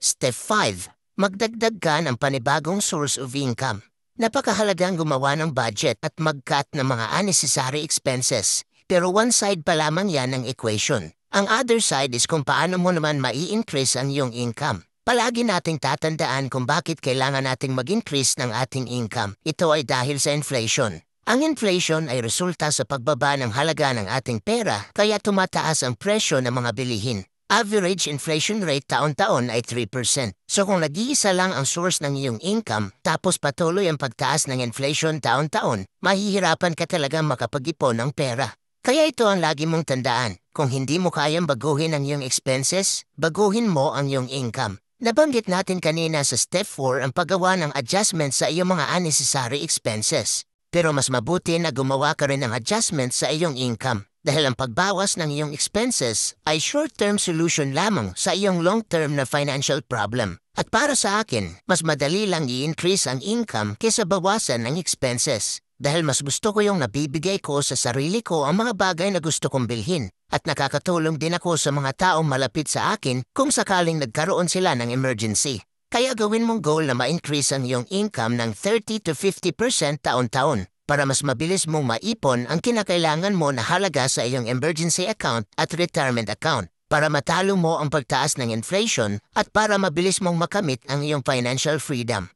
Step 5. Magdagdag ka ng panibagong source of income. Napakahalagang gumawa ng budget at mag-cut ng mga unnecessary expenses. Pero one side pa lamang yan ng equation. Ang other side is kung paano mo naman mai-increase ang iyong income. Palagi nating tatandaan kung bakit kailangan nating mag-increase ng ating income. Ito ay dahil sa inflation. Ang inflation ay resulta sa pagbaba ng halaga ng ating pera kaya tumataas ang presyo ng mga bilihin. Average inflation rate taon-taon ay 3%. So kung nag-iisa lang ang source ng iyong income tapos patuloy ang pagtaas ng inflation taon-taon, mahihirapan ka talagang makapag-ipon ng pera. Kaya ito ang lagi mong tandaan. Kung hindi mo kayang baguhin ang iyong expenses, baguhin mo ang iyong income. Nabanggit natin kanina sa step 4 ang paggawa ng adjustment sa iyong mga unnecessary expenses. Pero mas mabuti na gumawa ka rin ng adjustment sa iyong income dahil ang pagbawas ng iyong expenses ay short-term solution lamang sa iyong long-term na financial problem. At para sa akin, mas madali lang i-increase ang income kaysa bawasan ang expenses. Dahil mas gusto ko yung nabibigay ko sa sarili ko ang mga bagay na gusto kong bilhin. At nakakatulong din ako sa mga taong malapit sa akin kung sakaling nagkaroon sila ng emergency. Kaya gawin mong goal na ma-increase ang iyong income ng 30 to 50% taon-taon para mas mabilis mong maipon ang kinakailangan mo na halaga sa iyong emergency account at retirement account para matalo mo ang pagtaas ng inflation at para mabilis mong makamit ang iyong financial freedom.